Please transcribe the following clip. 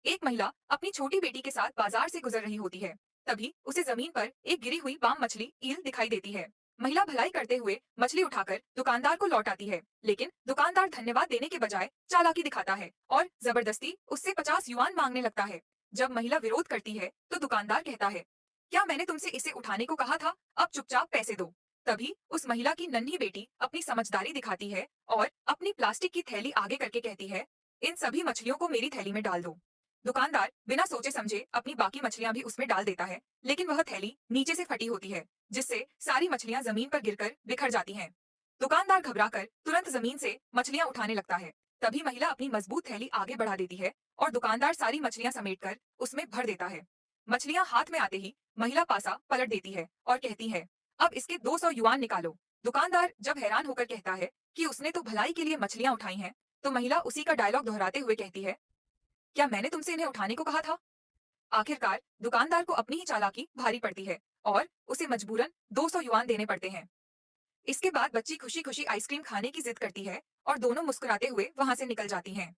एक महिला अपनी छोटी बेटी के साथ बाजार से गुजर रही होती है। तभी उसे जमीन पर एक गिरी हुई बाम मछली ईल दिखाई देती है। महिला भलाई करते हुए मछली उठाकर दुकानदार को लौटाती है, लेकिन दुकानदार धन्यवाद देने के बजाय चालाकी दिखाता है और जबरदस्ती उससे 50 युआन मांगने लगता है। जब महिला विरोध करती है तो दुकानदार कहता है, क्या मैंने तुमसे इसे उठाने को कहा था? अब चुपचाप पैसे दो। तभी उस महिला की नन्ही बेटी अपनी समझदारी दिखाती है और अपनी प्लास्टिक की थैली आगे करके कहती है, इन सभी मछलियों को मेरी थैली में डाल दो। दुकानदार बिना सोचे समझे अपनी बाकी मछलियां भी उसमें डाल देता है, लेकिन वह थैली नीचे से फटी होती है, जिससे सारी मछलियां जमीन पर गिरकर बिखर जाती हैं। दुकानदार घबराकर तुरंत जमीन से मछलियां उठाने लगता है। तभी महिला अपनी मजबूत थैली आगे बढ़ा देती है और दुकानदार सारी मछलियां समेटकर उसमें भर देता है। मछलियां हाथ में आते ही महिला पासा पलट देती है और कहती है, अब इसके 200 युआन निकालो। दुकानदार जब हैरान होकर कहता है कि उसने तो भलाई के लिए मछलियां उठाई हैं, तो महिला उसी का डायलॉग दोहराते हुए कहती है, क्या मैंने तुमसे इन्हें उठाने को कहा था? आखिरकार दुकानदार को अपनी ही चालाकी भारी पड़ती है और उसे मजबूरन 200 युआन देने पड़ते हैं। इसके बाद बच्ची खुशी खुशी आइसक्रीम खाने की जिद करती है और दोनों मुस्कुराते हुए वहां से निकल जाती हैं।